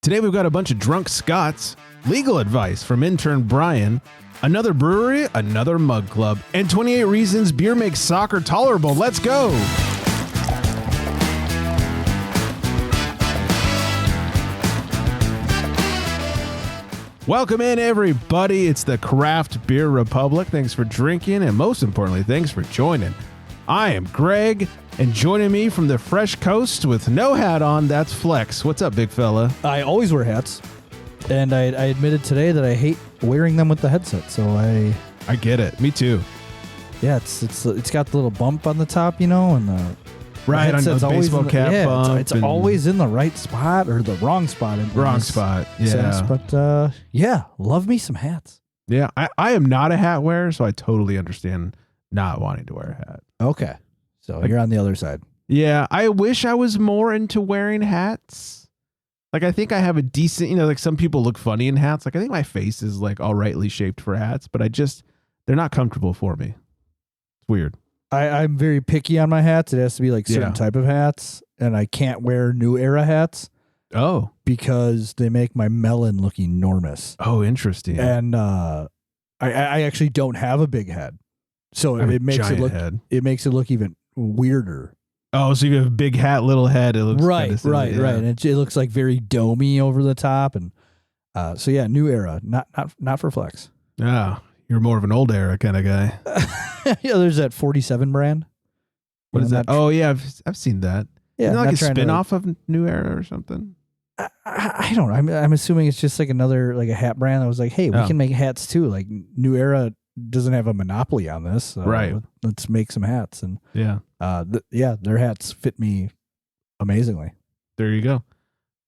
Today we've got a bunch of drunk Scots, legal advice from Intern Brian, another brewery, another mug club, and 28 reasons beer makes soccer tolerable. Let's go! Welcome in, everybody. It's the Craft Beer Republic. Thanks for drinking, and most importantly, thanks for joining. I am Greg, and joining me from the fresh coast with no hat on, that's Flex. What's up, big fella? I always wear hats, and I admitted today that I hate wearing them with the headset. So I get it. Me too. Yeah, it's got the little bump on the top, you know, and the right on the baseball cap bump. It's always in the right spot or the wrong spot. Wrong spot. Yeah. Sense, but yeah, love me some hats. Yeah, I am not a hat wearer, so I totally understand not wanting to wear a hat. Okay, so you're on the other side. Yeah, I wish I was more into wearing hats. Like, I think I have a decent, like some people look funny in hats. Like, I think my face is like all rightly shaped for hats, but they're not comfortable for me. It's weird. I'm very picky on my hats. It has to be like certain type of hats, and I can't wear new era hats. Oh, because they make my melon look enormous. Oh, interesting. And I actually don't have a big head. So it makes it look even weirder. Oh, so you have a big hat, little head. It looks right. And it looks like very domey over the top, and so yeah, new era, not for Flex. Yeah, you're more of an old era kind of guy. Yeah, there's that 47 brand. What is that? Oh yeah, I've seen that. Yeah, isn't that like a spin-off of New Era or something? I don't know. I'm assuming it's just like another like a hat brand that was like, hey, we can make hats too. Like New Era doesn't have a monopoly on this, so right? Let's make some hats, and their hats fit me amazingly. There you go.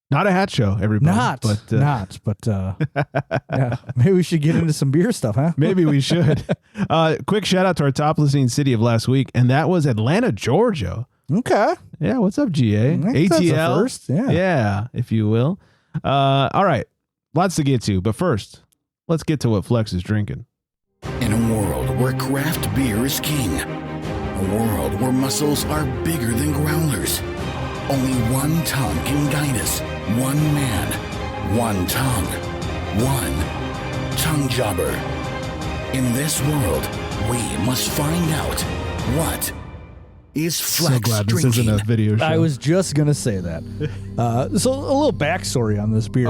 Not a hat show, everybody. But yeah, maybe we should get into some beer stuff, huh? Maybe we should. Quick shout out to our top listening city of last week, and that was Atlanta, Georgia. Okay. Yeah, what's up, GA? ATL. First. Yeah, if you will. All right, lots to get to, but first, let's get to what Flex is drinking. In a world where craft beer is king, a world where muscles are bigger than growlers, only one tongue can guide us. One man, one tongue, one tongue jobber. In this world, we must find out what is Flex so glad this drinking. isn't a video show. I was just gonna say that. So a little backstory on this beer,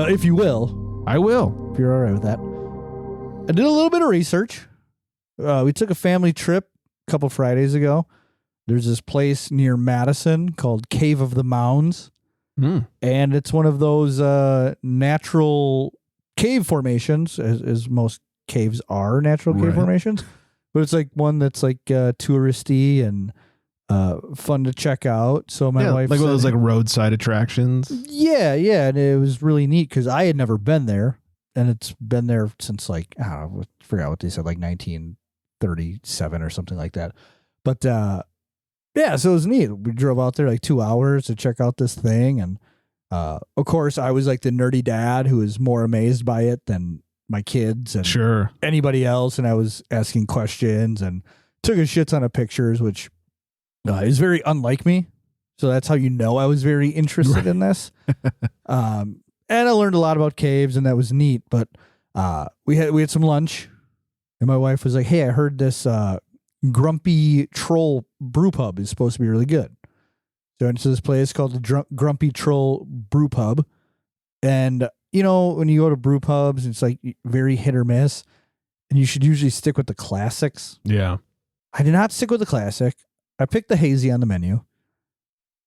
if you will. I will, if you're all right with that. I did a little bit of research. We took a family trip a couple Fridays ago. There's this place near Madison called Cave of the Mounds. And it's one of those natural cave formations, as most caves are natural cave formations. But it's like one that's like touristy and fun to check out. So my wife like said, one of those like roadside attractions. Yeah, and it was really neat because I had never been there, and it's been there since like I forgot what they said, like 1937 or something like that. But yeah, so it was neat. We drove out there like 2 hours to check out this thing, and of course I was like the nerdy dad who was more amazed by it than my kids and anybody else, and I was asking questions and took a shit ton of pictures, which is very unlike me. So that's how you know I was very interested in this. And I learned a lot about caves, and that was neat. But we had some lunch, and my wife was like, "Hey, I heard this Grumpy Troll Brew Pub is supposed to be really good." So I went to this place called the Grumpy Troll Brew Pub, and you know, when you go to brew pubs, it's like very hit or miss, and you should usually stick with the classics. Yeah. I did not stick with the classic. I picked the hazy on the menu,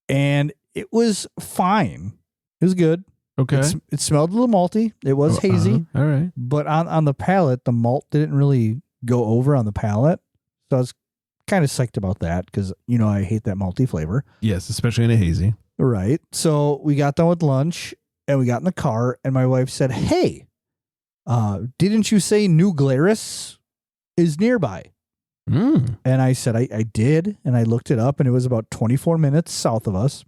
and it was fine. It was good. Okay. It smelled a little malty. It was hazy. All right. But on the palate, the malt didn't really go over on the palate. So I was kind of psyched about that because, you know, I hate that malty flavor. Yes, especially in a hazy. Right. So we got done with lunch. And we got in the car, and my wife said, "Hey, didn't you say New Glarus is nearby?" And I said, I did, and I looked it up, and it was about 24 minutes south of us.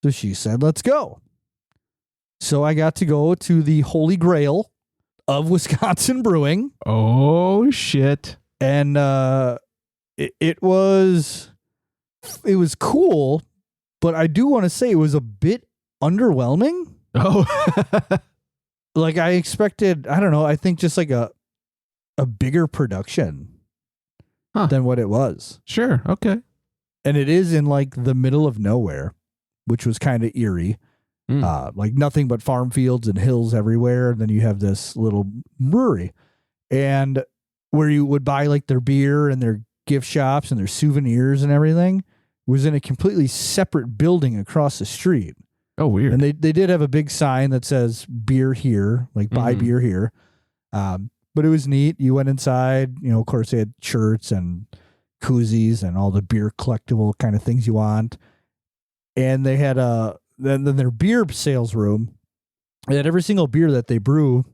So she said, "Let's go." So I got to go to the Holy Grail of Wisconsin brewing. Oh, shit. And it was cool, but I do want to say it was a bit underwhelming. Oh, Like I expected, I don't know, I think just like a bigger production Huh. than what it was. sure. Okay. And it is in like the middle of nowhere, which was kind of eerie. Like nothing but farm fields and hills everywhere. And then you have this little brewery, and where you would buy like their beer and their gift shops and their souvenirs and everything was in a completely separate building across the street. Oh, weird. And they did have a big sign that says beer here, like buy beer here. But it was neat. You went inside, of course they had shirts and koozies and all the beer collectible kind of things you want. And they had then their beer sales room. They had every single beer that they brew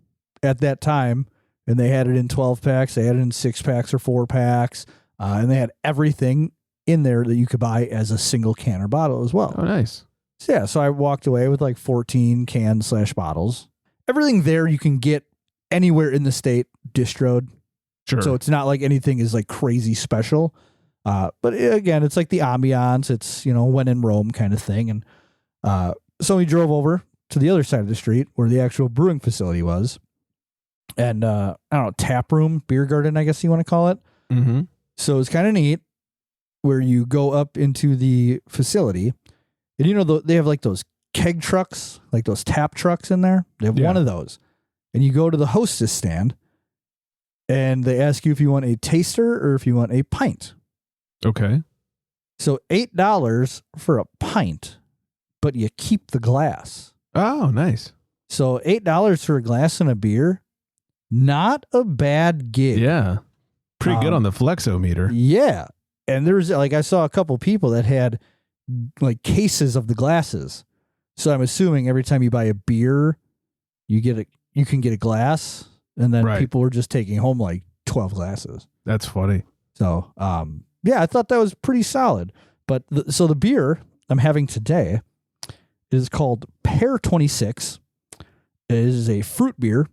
at that time, and they had it in 12 packs. They had it in 6 packs or 4 packs, and they had everything in there that you could buy as a single can or bottle as well. Oh, nice. So, yeah, so I walked away with like 14 cans/bottles. Everything there you can get anywhere in the state distroed. Sure. So it's not like anything is like crazy special. But again, it's like the ambiance. It's, when in Rome kind of thing. And so we drove over to the other side of the street where the actual brewing facility was. And I don't know, tap room, beer garden, I guess you want to call it. Mm-hmm. So it's kind of neat where you go up into the facility. And they have like those keg trucks, like those tap trucks in there. They have one of those. And you go to the hostess stand and they ask you if you want a taster or if you want a pint. Okay. So $8 for a pint, but you keep the glass. Oh, nice. So $8 for a glass and a beer, not a bad gig. Yeah. Pretty good on the flexometer. Yeah. And there's like, I saw a couple people that had like cases of the glasses. So I'm assuming every time you buy a beer, you can get a glass, and then people were just taking home like 12 glasses. That's funny. So, yeah, I thought that was pretty solid. But so the beer I'm having today is called Pear 26. It is a fruit beer.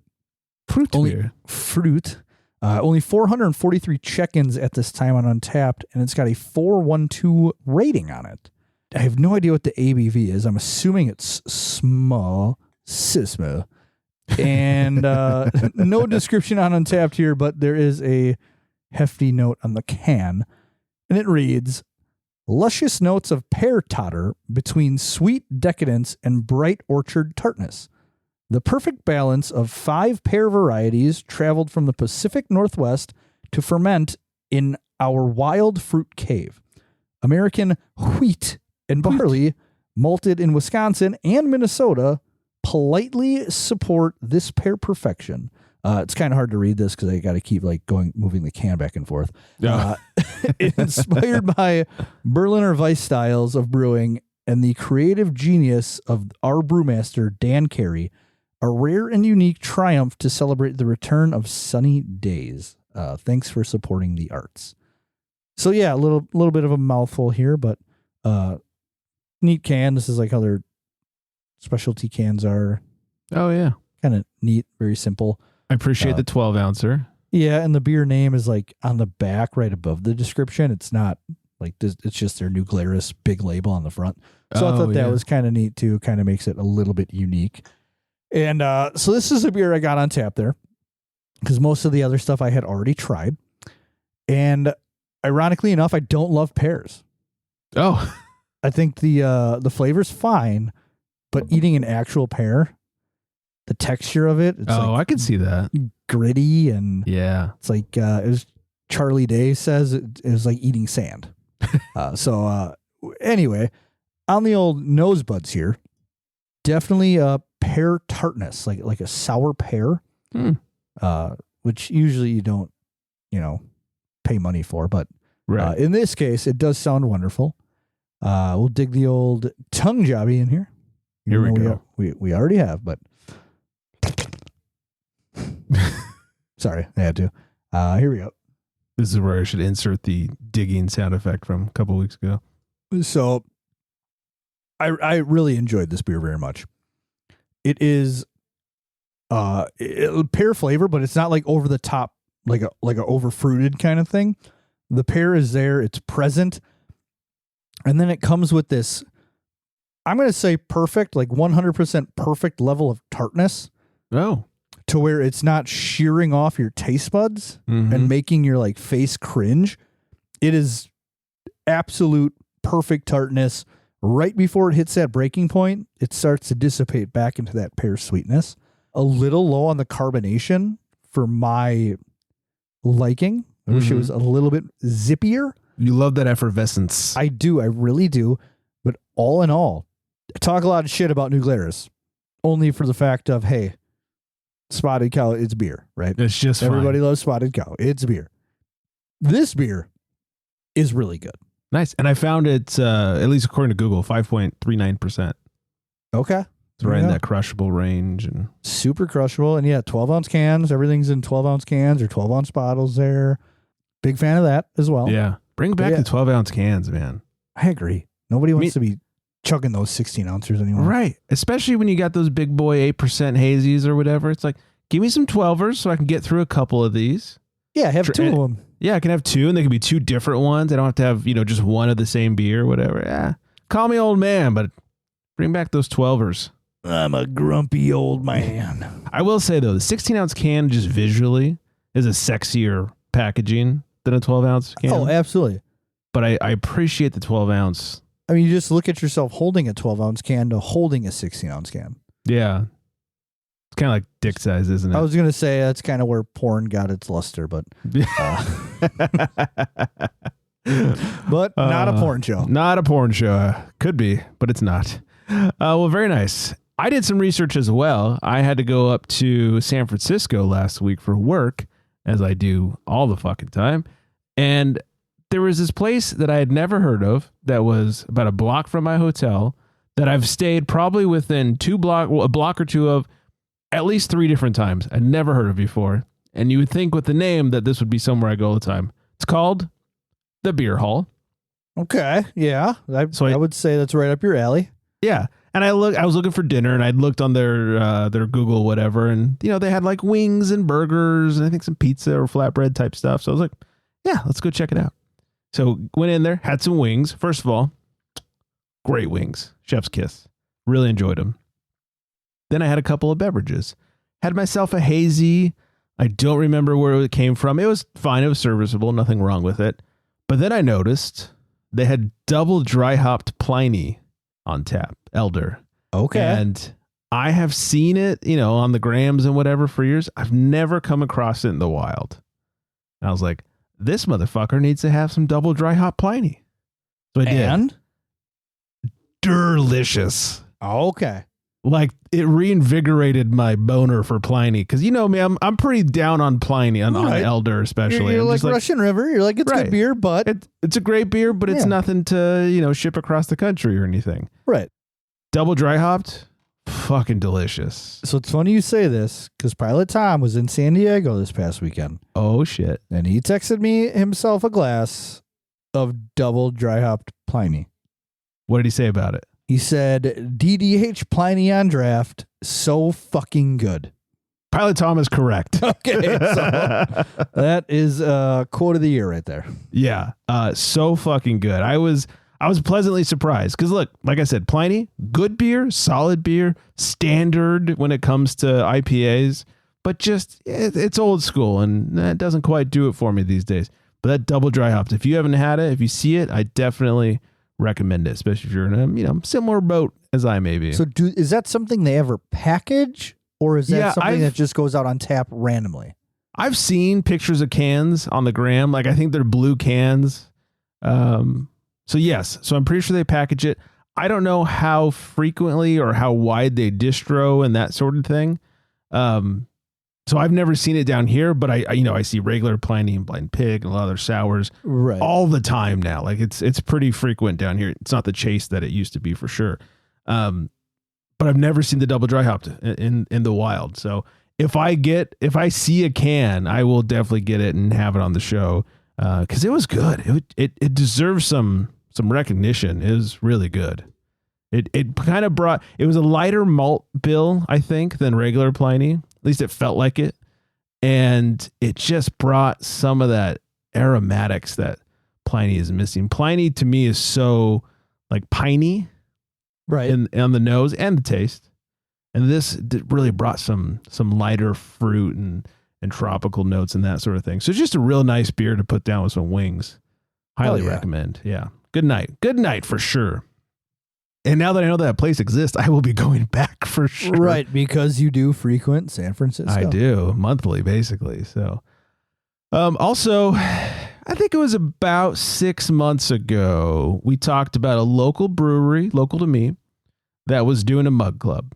Only 443 check-ins at this time on Untapped, and it's got a 412 rating on it. I have no idea what the ABV is. I'm assuming it's small. And no description on Untapped here, but there is a hefty note on the can, and it reads, luscious notes of pear totter between sweet decadence and bright orchard tartness. The perfect balance of 5 pear varieties traveled from the Pacific Northwest to ferment in our wild fruit cave. American wheat and barley, malted in Wisconsin and Minnesota, politely support this pear perfection. It's kind of hard to read this because I got to keep moving the can back and forth. Inspired by Berliner Weiss styles of brewing and the creative genius of our brewmaster, Dan Carey, a rare and unique triumph to celebrate the return of sunny days. Thanks for supporting the arts. So yeah, a little bit of a mouthful here, but neat can. This is like how their specialty cans are. Oh yeah, kind of neat, very simple. I appreciate the 12 ouncer. Yeah, and the beer name is like on the back, right above the description. It's not like this, it's just their new Glarus big label on the front. So I thought that was kind of neat too. Kind of makes it a little bit unique. And so this is a beer I got on tap there because most of the other stuff I had already tried. And ironically enough, I don't love pears. Oh, I think the flavor's fine, but eating an actual pear, the texture of it, it's I can see that. Gritty and it's like as Charlie Day says, it was like eating sand. So anyway, on the old nose buds here, definitely a pear tartness, like a sour pear, which usually you don't, pay money for, but in this case, it does sound wonderful. We'll dig the old tongue jobby in here. Here we go. We already have, but sorry, I had to. Here we go. This is where I should insert the digging sound effect from a couple weeks ago. So I really enjoyed this beer very much. It is pear flavor, but it's not like over the top, like a over fruited kind of thing. The pear is there, it's present, and then it comes with this I'm going to say perfect, like 100% perfect level of tartness Oh. to where it's not shearing off your taste buds Mhm. and making your like face cringe. It is absolute perfect tartness. Right before it hits that breaking point, it starts to dissipate back into that pear sweetness. A little low on the carbonation for my liking. I wish it was a little bit zippier. You love that effervescence. I do. I really do. But all in all, I talk a lot of shit about New Glarus only for the fact of, hey, Spotted Cow, it's beer, right? It's just Everybody fine. loves Spotted Cow. It's beer. This beer is really good. Nice. And I found it, at least according to Google, 5.39%. Okay. It's right in that crushable range. And super crushable. And yeah, 12-ounce cans. Everything's in 12-ounce cans or 12-ounce bottles there. Big fan of that as well. yeah. Bring back the 12-ounce cans, man. I agree. Nobody wants to be chugging those 16-ouncers anymore. Right. Especially when you got those big boy 8% hazies or whatever. It's like, give me some 12ers so I can get through a couple of these. Yeah, have two of them. Yeah, I can have two, and they can be two different ones. I don't have to have, just one of the same beer or whatever. Yeah. Call me old man, but bring back those 12ers. I'm a grumpy old man. I will say, though, the 16-ounce can just visually is a sexier packaging than a 12-ounce can. Oh, absolutely. But I appreciate the 12-ounce. I mean, you just look at yourself holding a 12-ounce can to holding a 16-ounce can. Yeah. It's kind of like dick size, isn't it? I was going to say that's kind of where porn got its luster, but but not a porn show. Not a porn show. Could be, but it's not. Well, very nice. I did some research as well. I had to go up to San Francisco last week for work, as I do all the fucking time. And there was this place that I had never heard of that was about a block from my hotel that I've stayed probably within a block or two of at least 3 different times. I'd never heard of before. And you would think with the name that this would be somewhere I go all the time. It's called the Beer Hall. Okay. Yeah. I would say that's right up your alley. Yeah. And I was looking for dinner, and I'd looked on their Google, whatever. And, they had like wings and burgers and I think some pizza or flatbread type stuff. So I was like, yeah, let's go check it out. So went in there, had some wings. First of all, great wings. Chef's kiss. Really enjoyed them. Then I had a couple of beverages. Had myself a hazy. I don't remember where it came from. It was fine. It was serviceable. Nothing wrong with it. But then I noticed they had double dry hopped Pliny on tap. Elder. Okay. And I have seen it, on the grams and whatever for years. I've never come across it in the wild. And I was like, this motherfucker needs to have some double dry hop Pliny. So I did. And? Delicious. Okay. Like, it reinvigorated my boner for Pliny. Because, me, I'm pretty down on Pliny, on Elder especially. You're like Russian River. You're like, it's good beer, but... It's a great beer, but it's nothing to, ship across the country or anything. Right. Double dry hopped, fucking delicious. So it's funny you say this, because Pilot Tom was in San Diego this past weekend. Oh, shit. And he texted me himself a glass of double dry hopped Pliny. What did he say about it? He said, DDH Pliny on draft, so fucking good. Pilot Tom is correct. Okay. So that is quote of the year right there. Yeah. So fucking good. I was pleasantly surprised because look, like I said, Pliny, good beer, solid beer, standard when it comes to IPAs, but just it's old school and that doesn't quite do it for me these days. But that double dry hopped, if you haven't had it, if you see it, I definitely recommend it, especially if you're in a similar boat as I may be. So is that something they ever package, or is that something that just goes out on tap randomly? I've seen pictures of cans on the gram. Like I think they're blue cans. So yes, so I'm pretty sure they package it. I don't know how frequently or how wide they distro and that sort of thing. So I've never seen it down here, but I see regular Pliny and Blind Pig and a lot of their sours all the time now. Like it's pretty frequent down here. It's not the chase that it used to be for sure. But I've never seen the double dry hopped in the wild. So if I see a can, I will definitely get it and have it on the show. Cause it was good. It deserves some recognition. It was really good. It kind of it was a lighter malt bill, I think, than regular Pliny. At least it felt like it. And it just brought some of that aromatics that Pliny is missing. Pliny to me is so like piney. Right. on the nose and the taste. And this really brought some lighter fruit and tropical notes and that sort of thing. So just a real nice beer to put down with some wings. Highly recommend. Yeah. Good night. Good night for sure. And now that I know that place exists, I will be going back for sure. Right, because you do frequent San Francisco. I do, monthly, basically. So, also, I think it was about 6 months ago, we talked about a local brewery, local to me, that was doing a mug club.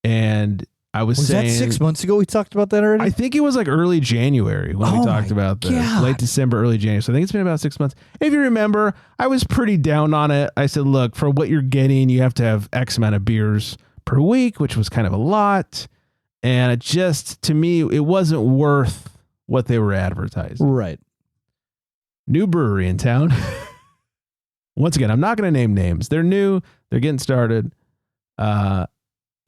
And I was saying... Was that 6 months ago we talked about that already? I think it was like early January when we talked about this. Late December, early January. So I think it's been about 6 months. If you remember, I was pretty down on it. I said, look, for what you're getting, you have to have X amount of beers per week, which was kind of a lot. And it just, to me, it wasn't worth what they were advertising. Right. New brewery in town. Once again, I'm not going to name names. They're new. They're getting started.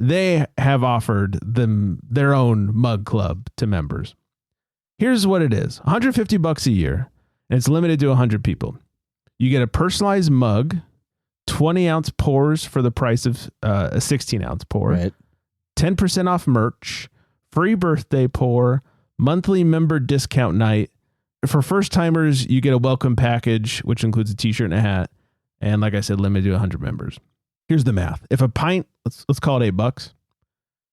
They have offered them their own mug club to members. Here's what it is. $150 a year, and it's limited to 100 people. You get a personalized mug, 20-ounce pours for the price of a 16-ounce pour, right. 10% off merch, free birthday pour, monthly member discount night. For first-timers, you get a welcome package, which includes a t-shirt and a hat, and like I said, limited to 100 members. Here's the math. If a pint, let's call it $8,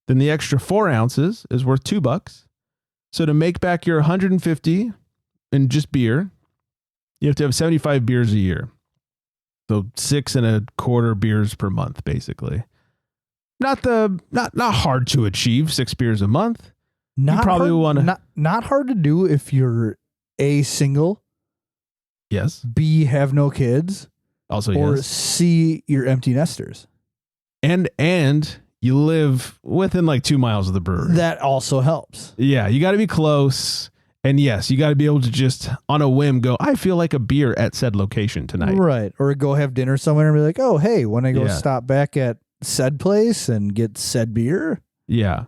then the extra 4 ounces is worth $2. So to make back your 150 in just beer, you have to have 75 beers a year. So 6 1/4 beers per month, basically. Not hard to achieve 6 beers a month. Not you probably want to not hard to do if you're A, single. Yes. B, have no kids. Also, or yes. C, you're empty nesters. And you live within like 2 miles of the brewery. That also helps. Yeah, you got to be close. And yes, you got to be able to just on a whim go, I feel like a beer at said location tonight. Right. Or go have dinner somewhere and be like, oh, hey, when I go stop back at said place and get said beer. Yeah.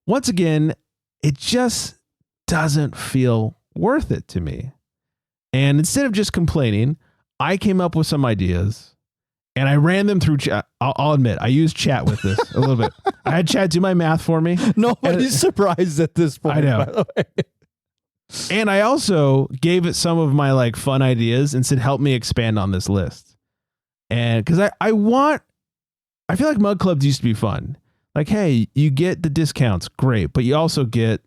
Once again, it just doesn't feel worth it to me. And instead of just complaining, I came up with some ideas and I ran them through chat. I'll admit, I used chat with this a little bit. I had chat do my math for me. Nobody's surprised at this point. I know. By the way. And I also gave it some of my like fun ideas and said, help me expand on this list. And because I feel like mug clubs used to be fun. Like, hey, you get the discounts, great. But you also get,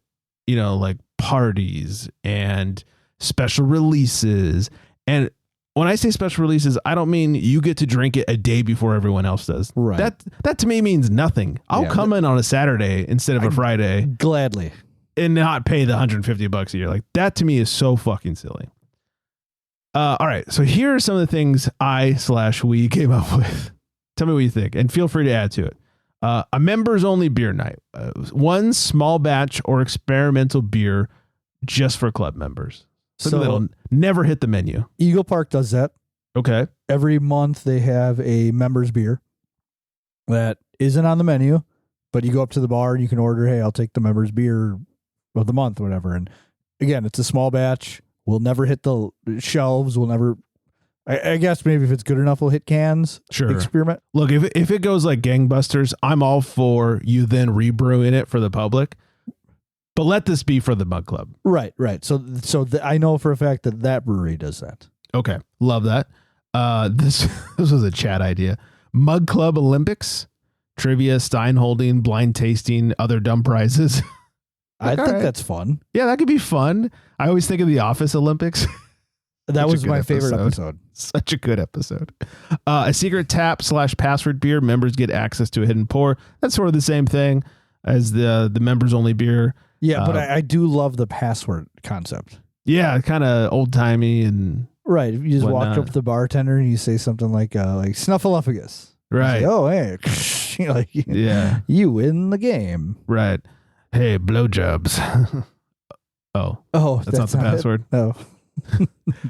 like parties and special releases. And when I say special releases, I don't mean you get to drink it a day before everyone else does. Right. That to me means nothing. I'll come in on a Saturday instead of a Friday. Gladly. And not pay the $150 a year. Like that to me is so fucking silly. All right. So here are some of the things we came up with. Tell me what you think and feel free to add to it. A members only beer night. One small batch or experimental beer just for club members. So that'll never hit the menu. Eagle Park does that. Okay. Every month they have a members beer that isn't on the menu, but you go up to the bar and you can order, hey, I'll take the members beer of the month, whatever. And again, it's a small batch. We'll never hit the shelves. We'll never, I guess maybe if it's good enough, we'll hit cans. Sure. Experiment. Look, if it goes like gangbusters, I'm all for you then rebrewing it for the public. But let this be for the mug club. Right. So I know for a fact that brewery does that. Okay. Love that. This was a chat idea. Mug Club Olympics, trivia, Stein holding, blind tasting, other dumb prizes. I think that's fun. Yeah, that could be fun. I always think of the Office Olympics. That was my favorite episode. Such a good episode. A secret tap / password beer. Members get access to a hidden pour. That's sort of the same thing as the members only beer. Yeah, but I do love the password concept. Yeah, kind of old timey and right. You just walk up to the bartender and you say something like Snuffleupagus. Right. Say, oh, hey, yeah, you win the game. Right. Hey, blowjobs. That's not the password. No.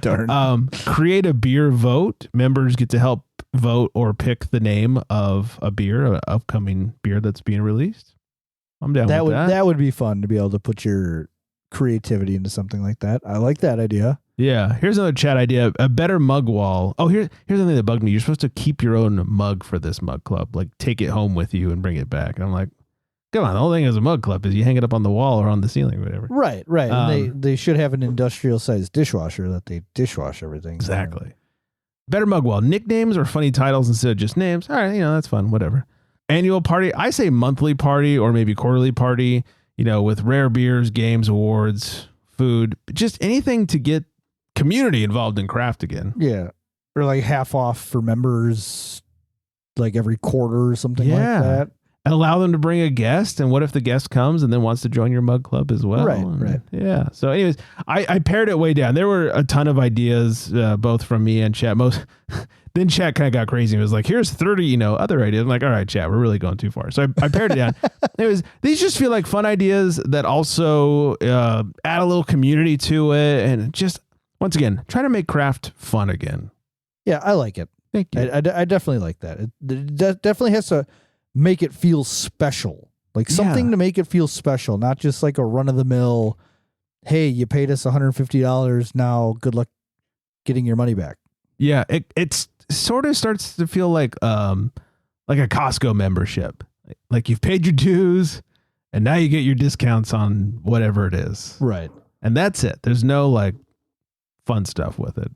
Darn. Create a beer vote. Members get to help vote or pick the name of a beer, an upcoming beer that's being released. I'm down with that. That would be fun to be able to put your creativity into something like that. I like that idea. Yeah. Here's another chat idea. A better mug wall. Oh, here's the thing that bugged me. You're supposed to keep your own mug for this mug club. Like take it home with you and bring it back. And I'm like, come on. The whole thing is a mug club is you hang it up on the wall or on the ceiling or whatever. Right. And they should have an industrial sized dishwasher that they dishwash everything. Exactly. Better mug wall. Nicknames or funny titles instead of just names. All right. That's fun. Whatever. Annual party. I say monthly party or maybe quarterly party, with rare beers, games, awards, food, just anything to get community involved in craft again. Yeah. Or like half off for members, like every quarter or something like that. And allow them to bring a guest. And what if the guest comes and then wants to join your mug club as well? Right. Yeah. So anyways, I pared it way down. There were a ton of ideas, both from me and chat. Then chat kind of got crazy. It was like, here's 30, other ideas. I'm like, all right, chat, we're really going too far. So I pared it down. These just feel like fun ideas that also add a little community to it. And just, once again, try to make craft fun again. Yeah, I like it. Thank you. I definitely like that. It definitely has to make it feel special. Like something to make it feel special, not just like a run of the mill, hey, you paid us $150. Now good luck getting your money back. Yeah, it's sort of starts to feel like a Costco membership. Like you've paid your dues and now you get your discounts on whatever it is. Right. And that's it. There's no like fun stuff with it.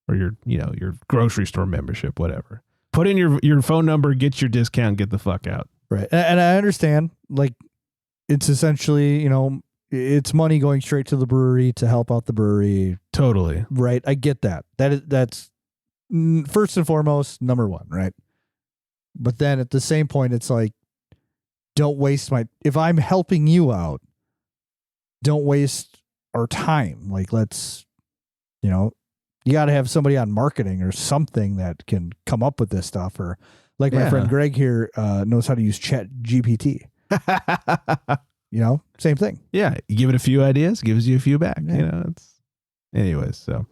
Or your grocery store membership, whatever. Put in your phone number, get your discount, get the fuck out. Right. And I understand, like, it's essentially, it's money going straight to the brewery to help out the brewery. Totally. Right. I get that. That's first and foremost, number one, right? But then at the same point, it's like, don't waste if I'm helping you out, don't waste our time. Like, let's, you got to have somebody on marketing or something that can come up with this stuff. Or like my friend Greg here knows how to use Chat GPT. Same thing. Yeah. You give it a few ideas, gives you a few back. Yeah. Anyways. So,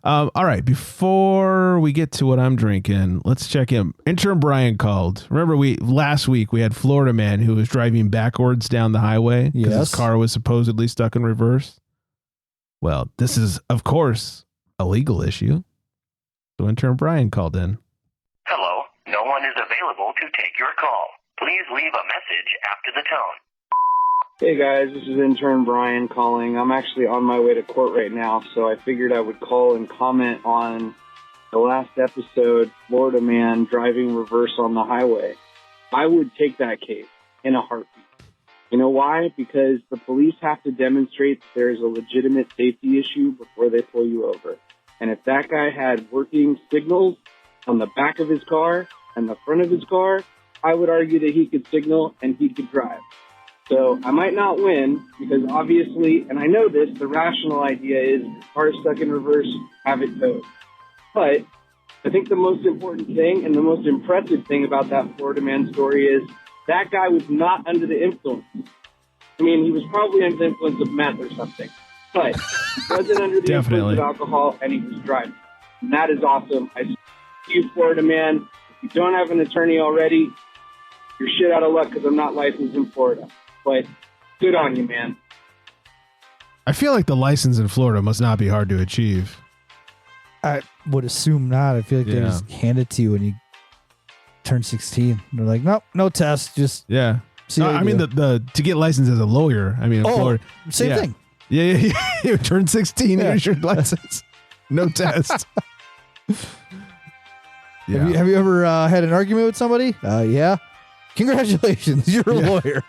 all right. Before we get to what I'm drinking, let's check in. Intern Brian called. Remember last week we had Florida man who was driving backwards down the highway because his car was supposedly stuck in reverse. Well, this is, of course, a legal issue. So Intern Brian called in. Hello, no one is available to take your call. Please leave a message after the tone. Hey guys, this is Intern Brian calling. I'm actually on my way to court right now, so I figured I would call and comment on the last episode, Florida man driving reverse on the highway. I would take that case in a heartbeat. You know why? Because the police have to demonstrate that there's a legitimate safety issue before they pull you over. And if that guy had working signals on the back of his car and the front of his car, I would argue that he could signal and he could drive. So I might not win because obviously, and I know this, the rational idea is car stuck in reverse, have it towed. But I think the most important thing and the most impressive thing about that Florida man story is that guy was not under the influence. I mean, he was probably under the influence of meth or something, but he wasn't under the influence of alcohol, and he was driving. And that is awesome. I see you, Florida man. If you don't have an attorney already, you're shit out of luck because I'm not licensed in Florida. But good on you, man. I feel like the license in Florida must not be hard to achieve. I would assume not. I feel like they just hand it to you when you turn 16. They're like, nope, no test. Just see I mean, the to get licensed as a lawyer. I mean, in Florida, same thing. Yeah. You turn 16, here's your license. No test. Have you ever had an argument with somebody? Yeah. Congratulations, you're a lawyer.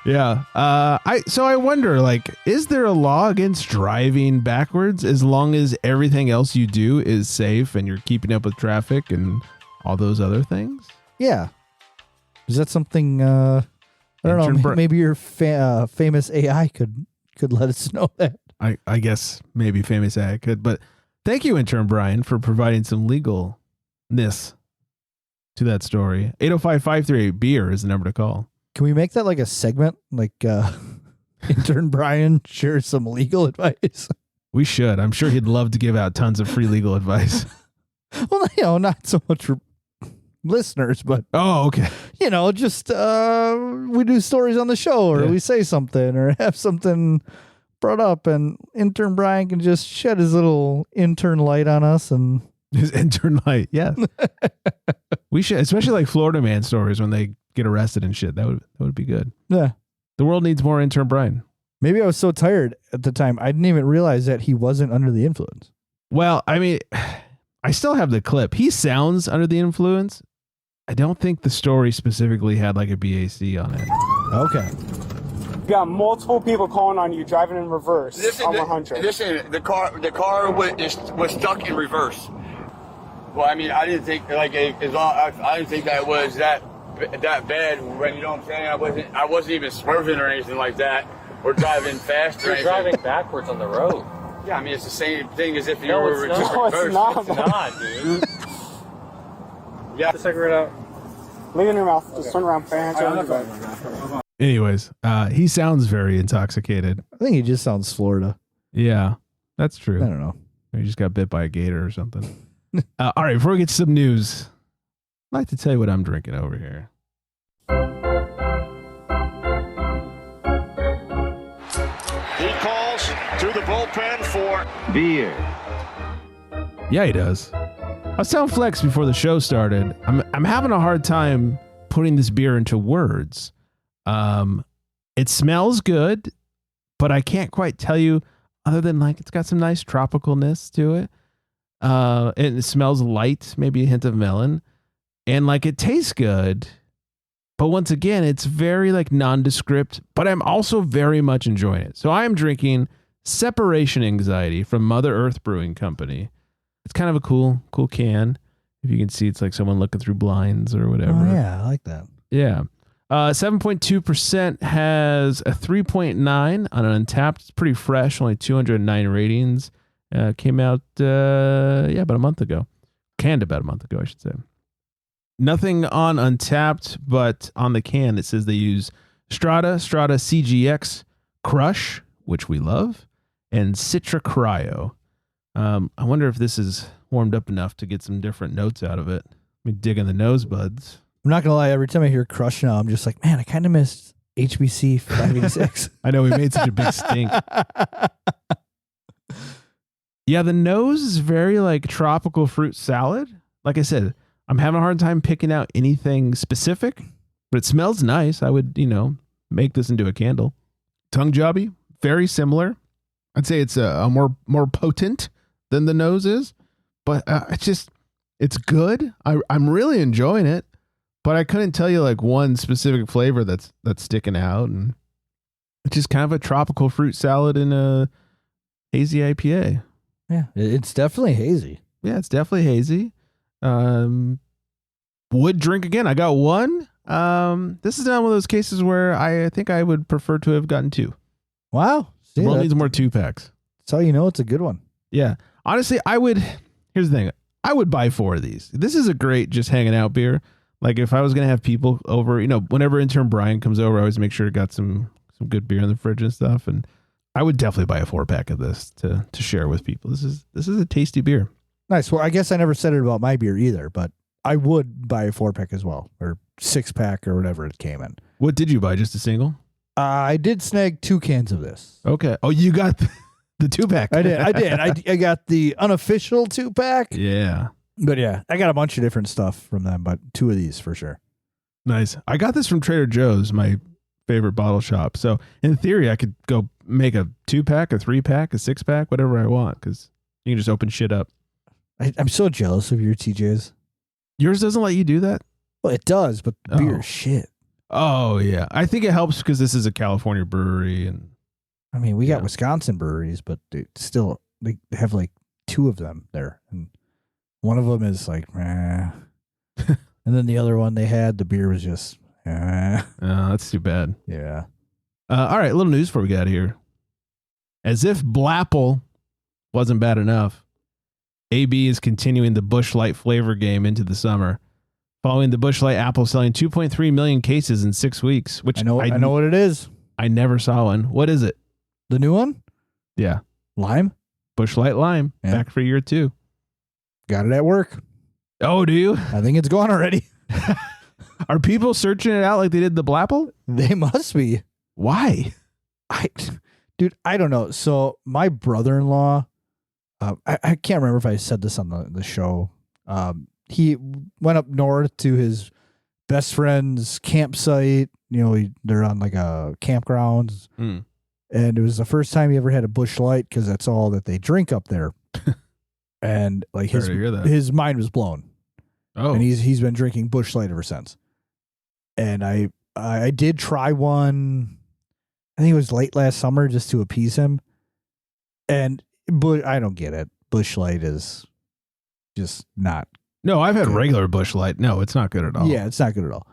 Yeah. I wonder, like, is there a law against driving backwards as long as everything else you do is safe and you're keeping up with traffic and all those other things? Yeah. Is that something? I don't know. Maybe your famous AI could let us know that. I guess maybe famous AI could. But thank you, Intern Brian, for providing some legalness to that story. 805-538 beer is the number to call. Can we make that like a segment? Like Intern Brian shares some legal advice? We should. I'm sure he'd love to give out tons of free legal advice. Well, not so much for listeners, but okay. Just we do stories on the show, or we say something, or have something brought up, and intern Brian can just shed his little intern light on us. And his intern light, yeah. We should, especially like Florida man stories when they get arrested and shit. That would be good. Yeah. The world needs more intern Brian. Maybe I was so tired at the time, I didn't even realize that he wasn't under the influence. Well, I mean, I still have the clip. He sounds under the influence. I don't think the story specifically had like a BAC on it. Okay. You got multiple people calling on you driving in reverse on 100. Listen, the car was stuck in reverse. Well, I mean, I didn't think I didn't think that was that bad. When you know what I'm saying, I wasn't even swerving or anything like that. We're driving fast. You're driving backwards on the road. Yeah, I mean, it's the same thing as if you No, were it's just not. reversed. No, it's Not, dude. Yeah. Get the cigarette out. Leave it in your mouth. Just turn around, put your hands around your back. Anyways, he sounds very intoxicated. I think he just sounds Florida. Yeah, that's I true. don't know. He just got bit by a gator or something. All right, before we get to some news, I'd like to tell you what I'm drinking over here. He calls to the bullpen for Beer. Yeah, he does. I was telling Flex before the show started, I'm having a hard time putting this beer into words. It smells good, but I can't quite tell you other than like it's got some nice tropicalness to it. It smells light, maybe a hint of melon, and like it tastes good. But once again, it's very like nondescript, but I'm also very much enjoying it. So I am drinking Separation Anxiety from Mother Earth Brewing Company. It's kind of a cool can. If you can see, it's like someone looking through blinds or whatever. Oh, yeah, I like that. Yeah. 7.2% has a 3.9 on an Untapped. It's pretty fresh, only 209 ratings. Came out, about a month ago. Canned about a month ago, I should say. Nothing on Untapped, but on the can it says they use Strata CGX Crush, which we love, and Citra Cryo. I wonder if this is warmed up enough to get some different notes out of it. Let me dig in the nose buds. I'm not going to lie. Every time I hear Crush now, I'm just like, man, I kind of missed HBC 586. I know we made such a big stink. Yeah, the nose is very like tropical fruit salad. Like I said, I'm having a hard time picking out anything specific, but it smells nice. I would, make this into a candle. Tongue jobby, very similar. I'd say it's a more potent than the nose is, but it's good. I'm really enjoying it, but I couldn't tell you like one specific flavor that's sticking out, and it's just kind of a tropical fruit salad in a hazy IPA. Yeah, it's definitely hazy. Yeah, it's definitely hazy. Would drink again. I got one. This is not one of those cases where I think I would prefer to have gotten two. Wow. The world needs more 2-packs. That's how you know it's a good one. Yeah. Honestly, here's the thing. I would buy 4 of these. This is a great just hanging out beer. Like if I was going to have people over, whenever intern Brian comes over, I always make sure I got some good beer in the fridge and stuff. And I would definitely buy a 4-pack of this to share with people. This is a tasty beer. Nice. Well, I guess I never said it about my beer either, but I would buy a 4-pack as well, or 6-pack or whatever it came in. What did you buy? Just a single? I did snag 2 cans of this. Okay. Oh, you got the 2-pack. I did. I got the unofficial 2-pack. Yeah. But yeah, I got a bunch of different stuff from them, but 2 of these for sure. Nice. I got this from Trader Joe's, my favorite bottle shop. So in theory, I could go make a 2-pack, a 3-pack, a 6-pack, whatever I want, because you can just open shit up. I'm so jealous of your TJs. Yours doesn't let you do that? Well, it does, but the beer is shit. Oh, yeah. I think it helps because this is a California brewery. And I mean, we got Wisconsin breweries, but they have like 2 of them there. And one of them is like, and then the other one they had, the beer was just, Oh, that's too bad. yeah. All right, a little news before we get out of here. As if Blapple wasn't bad enough, AB is continuing the Busch Light flavor game into the summer. Following the Busch Light apple selling 2.3 million cases in 6 weeks, which I know what it is. I never saw one. What is it? The new one? Yeah. Lime? Busch Light Lime. Yeah. Back for year 2. Got it at work. Oh, do you? I think it's gone already. Are people searching it out like they did the Blapple? They must be. Why? Dude, I don't know. So my brother-in-law, I can't remember if I said this on the show. He went up north to his best friend's campsite. You know, they're on like a campground. Mm. And it was the first time he ever had a Busch Light because that's all that they drink up there. And like his mind was blown. Oh, and he's been drinking Busch Light ever since. And I did try one. I think it was late last summer just to appease him. But I don't get it. Busch Light is just not. No, I've had good. regular Busch Light. No, it's not good at all. Yeah, it's not good at all.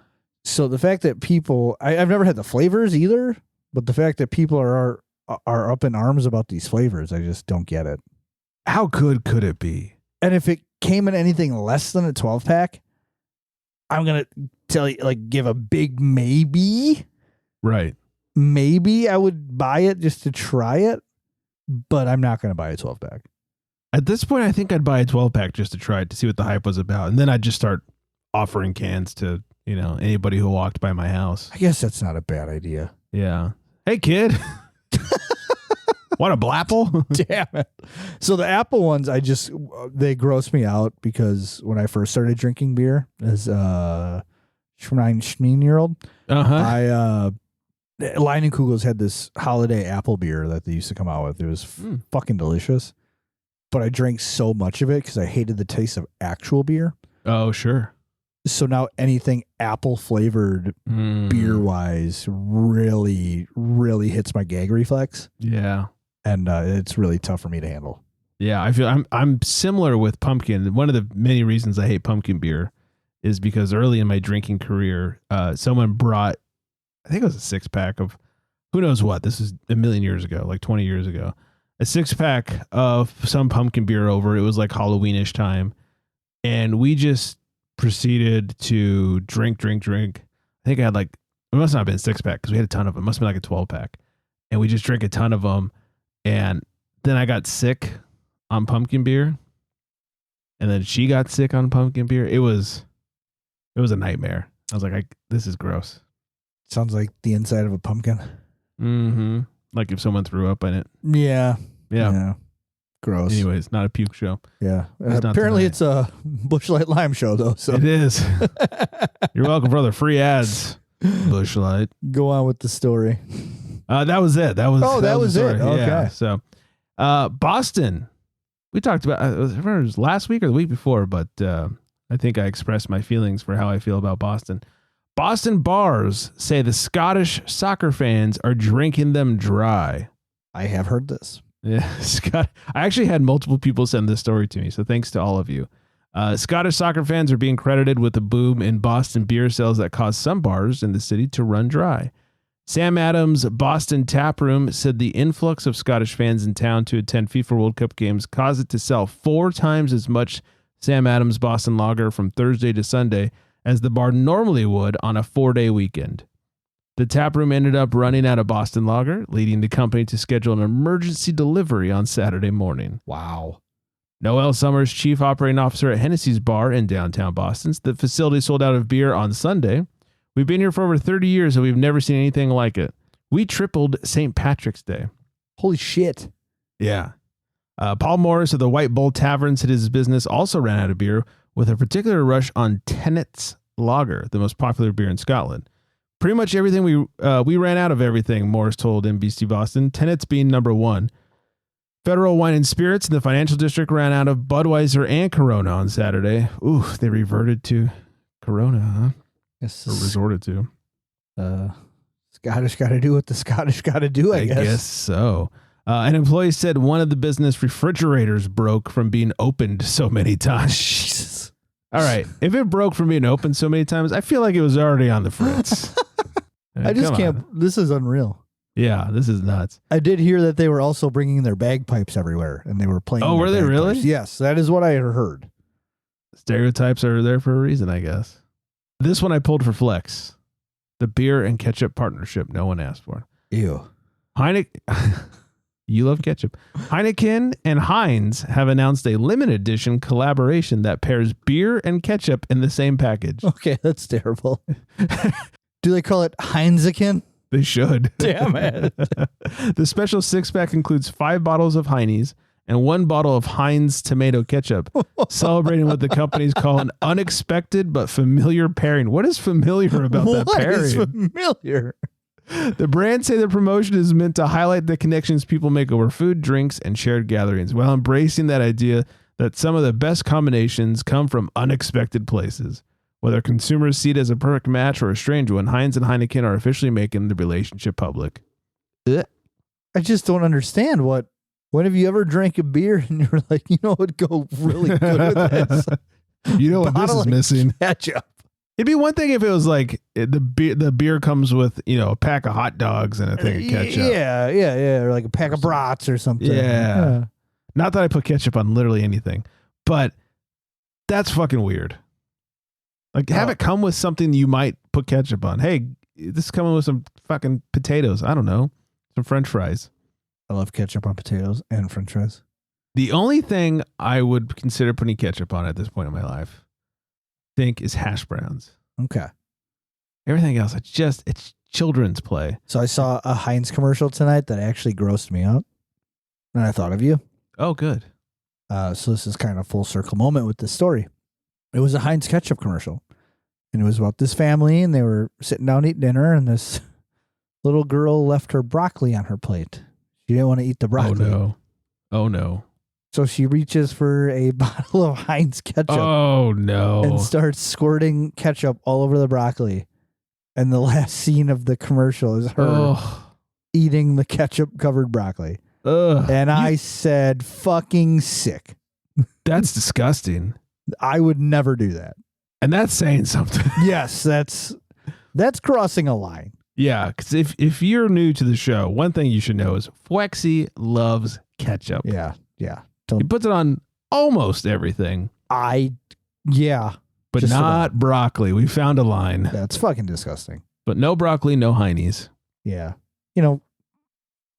So the fact that people, I've never had the flavors either, but the fact that people are up in arms about these flavors, I just don't get it. How good could it be? And if it came in anything less than a 12-pack, I'm going to tell you, like, give a big maybe. Right. Maybe I would buy it just to try it, but I'm not going to buy a 12-pack. At this point, I think I'd buy a 12-pack just to try it, to see what the hype was about. And then I'd just start offering cans to, anybody who walked by my house. I guess that's not a bad idea. Yeah. Hey, kid. Want a Blapple? Damn it. So the apple ones, they gross me out because when I first started drinking beer as a 9-year-old, Leinenkugel's had this holiday apple beer that they used to come out with. It was fucking delicious. But I drank so much of it because I hated the taste of actual beer. Oh, sure. So now anything apple flavored beer wise really, really hits my gag reflex. Yeah. And it's really tough for me to handle. Yeah, I feel I'm similar with pumpkin. One of the many reasons I hate pumpkin beer is because early in my drinking career, someone brought, I think it was a 6-pack of who knows what. This is a million years ago, like 20 years ago. A 6-pack of some pumpkin beer over. It was like Halloweenish time. And we just proceeded to drink. I think I had it must not have been a 6-pack because we had a ton of them. It must have been like a 12-pack. And we just drank a ton of them. And then I got sick on pumpkin beer. And then she got sick on pumpkin beer. It was a nightmare. I was like, this is gross. Sounds like the inside of a pumpkin. Mm-hmm. Like if someone threw up in it. Yeah. Yeah. Gross. Anyways, not a puke show. Yeah. Apparently it's a Busch Light Lime show, though. So it is. You're welcome, brother. Free ads. Busch Light. Go on with the story. That was it. That was it. Okay. Yeah, so, Boston. We talked about. I remember it was last week or the week before, but I think I expressed my feelings for how I feel about Boston. Boston bars say the Scottish soccer fans are drinking them dry. I have heard this. Yeah, Scott. I actually had multiple people send this story to me, so thanks to all of you. Scottish soccer fans are being credited with a boom in Boston beer sales that caused some bars in the city to run dry. Sam Adams' Boston Tap Room said the influx of Scottish fans in town to attend FIFA World Cup games caused it to sell 4 times as much Sam Adams Boston Lager from Thursday to Sunday as the bar normally would on a 4-day weekend. The tap room ended up running out of Boston Lager, leading the company to schedule an emergency delivery on Saturday morning. Wow. Noel Summers, chief operating officer at Hennessy's Bar in downtown Boston, the facility sold out of beer on Sunday. We've been here for over 30 years and we've never seen anything like it. We tripled St. Patrick's Day. Holy shit. Yeah. Paul Morris of the White Bull Tavern said his business also ran out of beer with a particular rush on Tennent's Lager, the most popular beer in Scotland. Pretty much everything we ran out of everything, Morris told NBC Boston, Tennent's being number 1. Federal Wine and Spirits in the financial district ran out of Budweiser and Corona on Saturday. Ooh, they reverted to Corona, huh? Yes. Or resorted to. Scottish got to do what the Scottish got to do, I guess so. An employee said one of the business refrigerators broke from being opened so many times. Jesus. All right. If it broke from being opened so many times, I feel like it was already on the fritz. I just can't. This is unreal. Yeah, this is nuts. I did hear that they were also bringing their bagpipes everywhere and they were playing. Oh, were they really? Yes, that is what I heard. Stereotypes are there for a reason, I guess. This one I pulled for Flex. The beer and ketchup partnership no one asked for. Ew. You love ketchup. Heineken and Heinz have announced a limited edition collaboration that pairs beer and ketchup in the same package. Okay, that's terrible. Do they call it Heinzeken? They should. Damn it. The special 6-pack includes 5 bottles of Heine's and 1 bottle of Heinz tomato ketchup, celebrating what the companies call an unexpected but familiar pairing. What is familiar about that pairing? What is familiar? The brand say the promotion is meant to highlight the connections people make over food, drinks, and shared gatherings, while embracing that idea that some of the best combinations come from unexpected places. Whether consumers see it as a perfect match or a strange one, Heinz and Heineken are officially making the relationship public. I just don't understand when have you ever drank a beer and you're like, you know what would go really good with this? You know what this is missing? Ketchup. It'd be one thing if it was like the beer comes with, a pack of hot dogs and a thing of ketchup. Yeah. Or like a pack of brats or something. Yeah. Not that I put ketchup on literally anything, but that's fucking weird. Like, have it come with something you might put ketchup on. Hey, this is coming with some fucking potatoes. I don't know. Some French fries. I love ketchup on potatoes and French fries. The only thing I would consider putting ketchup on at this point in my life, I think, is hash browns. Okay. Everything else, it's children's play. So I saw a Heinz commercial tonight that actually grossed me out. And I thought of you. Oh, good. So this is kind of a full circle moment with this story. It was a Heinz ketchup commercial. And it was about this family, and they were sitting down eating dinner, and this little girl left her broccoli on her plate. She didn't want to eat the broccoli. Oh, no. So she reaches for a bottle of Heinz ketchup. Oh, no. And starts squirting ketchup all over the broccoli. And the last scene of the commercial is her eating the ketchup-covered broccoli. And I said, fucking sick. That's disgusting. I would never do that. And that's saying something. Yes, that's crossing a line. Yeah, because if you're new to the show, one thing you should know is Fwexy loves ketchup. Yeah. He puts it on almost everything. But not broccoli. We found a line. That's fucking disgusting. But no broccoli, no Heine's. Yeah.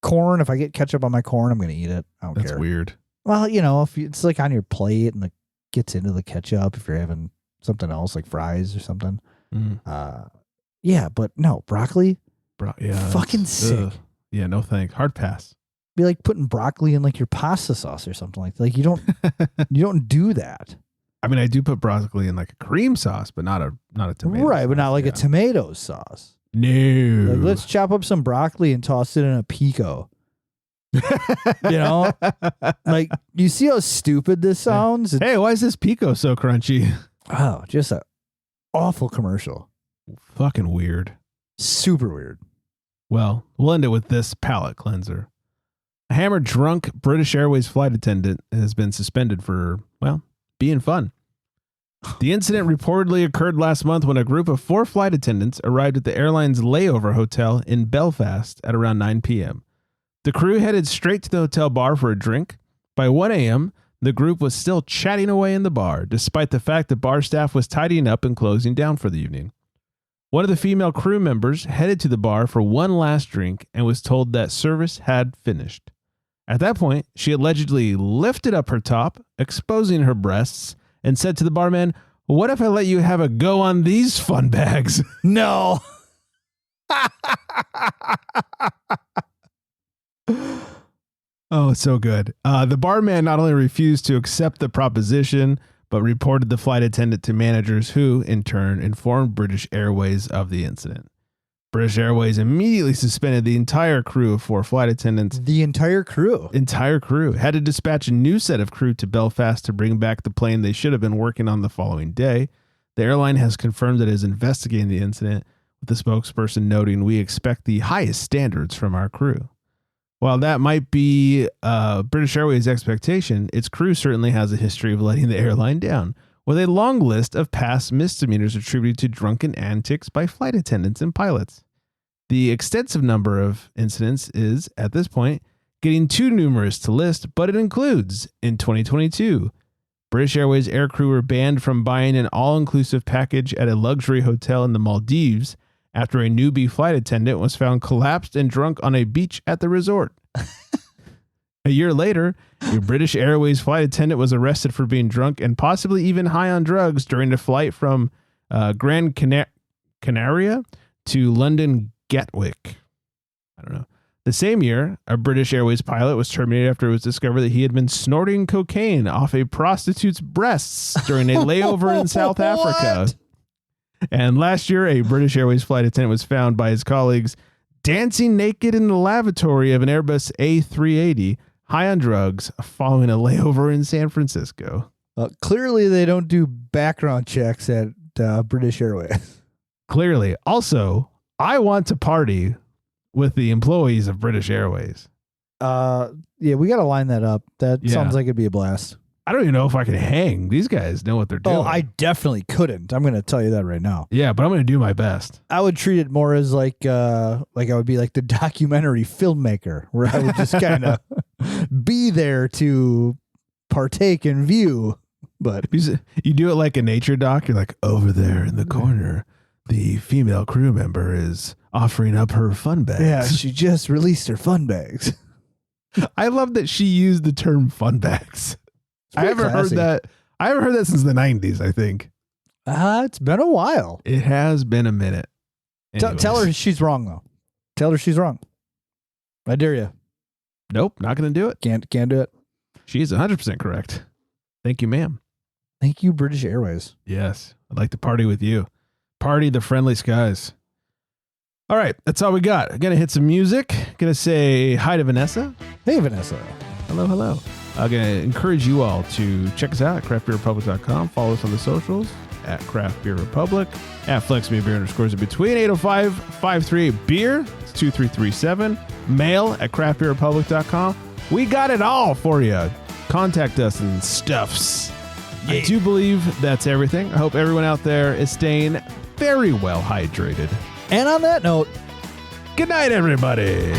Corn, if I get ketchup on my corn, I'm going to eat it. I don't care. That's weird. Well, if it's like on your plate and it gets into the ketchup, if you're having something else like fries or something. But no, broccoli. Fucking sick. Ugh. Yeah, no thanks. Hard pass. Be like putting broccoli in like your pasta sauce or something like that. Like you don't do that. I mean, I do put broccoli in like a cream sauce, but not a tomato. Right, sauce. but not like a tomato sauce. No. Like, let's chop up some broccoli and toss it in a pico. Like, you see how stupid this sounds? Hey, why is this pico so crunchy? Oh, just an awful commercial. Fucking weird. Super weird. Well, we'll end it with this palate cleanser. A hammered drunk British Airways flight attendant has been suspended for, being fun. The incident reportedly occurred last month when a group of 4 flight attendants arrived at the airline's layover hotel in Belfast at around 9 p.m. The crew headed straight to the hotel bar for a drink. By 1 a.m., the group was still chatting away in the bar, despite the fact that bar staff was tidying up and closing down for the evening. One of the female crew members headed to the bar for one last drink and was told that service had finished. At that point, she allegedly lifted up her top, exposing her breasts, and said to the barman, "What if I let you have a go on these fun bags?" No. Oh, it's so good. The barman not only refused to accept the proposition, but reported the flight attendant to managers who, in turn, informed British Airways of the incident. British Airways immediately suspended the entire crew of 4 flight attendants. The entire crew? Entire crew. Had to dispatch a new set of crew to Belfast to bring back the plane they should have been working on the following day. The airline has confirmed that it is investigating the incident, with the spokesperson noting, "We expect the highest standards from our crew." While that might be British Airways' expectation, its crew certainly has a history of letting the airline down, with a long list of past misdemeanors attributed to drunken antics by flight attendants and pilots. The extensive number of incidents is, at this point, getting too numerous to list, but it includes, in 2022, British Airways aircrew were banned from buying an all-inclusive package at a luxury hotel in the Maldives after a newbie flight attendant was found collapsed and drunk on a beach at the resort. A year later, a British Airways flight attendant was arrested for being drunk and possibly even high on drugs during a flight from Gran Canaria to London Gatwick. I don't know. The same year, a British Airways pilot was terminated after it was discovered that he had been snorting cocaine off a prostitute's breasts during a layover in South Africa. And last year, a British Airways flight attendant was found by his colleagues dancing naked in the lavatory of an Airbus A380, high on drugs, following a layover in San Francisco. Clearly, they don't do background checks at British Airways. Clearly. Also, I want to party with the employees of British Airways. Yeah, we got to line that up. That sounds like it'd be a blast. I don't even know if I can hang. These guys know what they're doing. Oh, I definitely couldn't. I'm going to tell you that right now. Yeah, but I'm going to do my best. I would treat it more as like I would be like the documentary filmmaker, where I would just kind of be there to partake and view. But you do it like a nature doc. You're like, over there in the corner, the female crew member is offering up her fun bags. Yeah, she just released her fun bags. I love that she used the term fun bags. I haven't heard that. I haven't heard that since the 90s, I think. It's been a while. It has been a minute. Tell her she's wrong, though. Tell her she's wrong. I dare you. Nope, not going to do it. Can't do it. She's 100% correct. Thank you, ma'am. Thank you, British Airways. Yes, I'd like to party with you. Party the friendly skies. All right, that's all we got. I'm going to hit some music. Going to say hi to Vanessa. Hey, Vanessa. Hello, hello. I'm going to encourage you all to check us out at craftbeerrepublic.com. Follow us on the socials at Craft Beer Republic, at FlexMeBeer _ in between, 805-538-BEER. It's 2337. Mail at craftbeerrepublic.com. We got it all for you. Contact us and stuffs. Yeah. I do believe that's everything. I hope everyone out there is staying very well hydrated. And on that note, good night, everybody.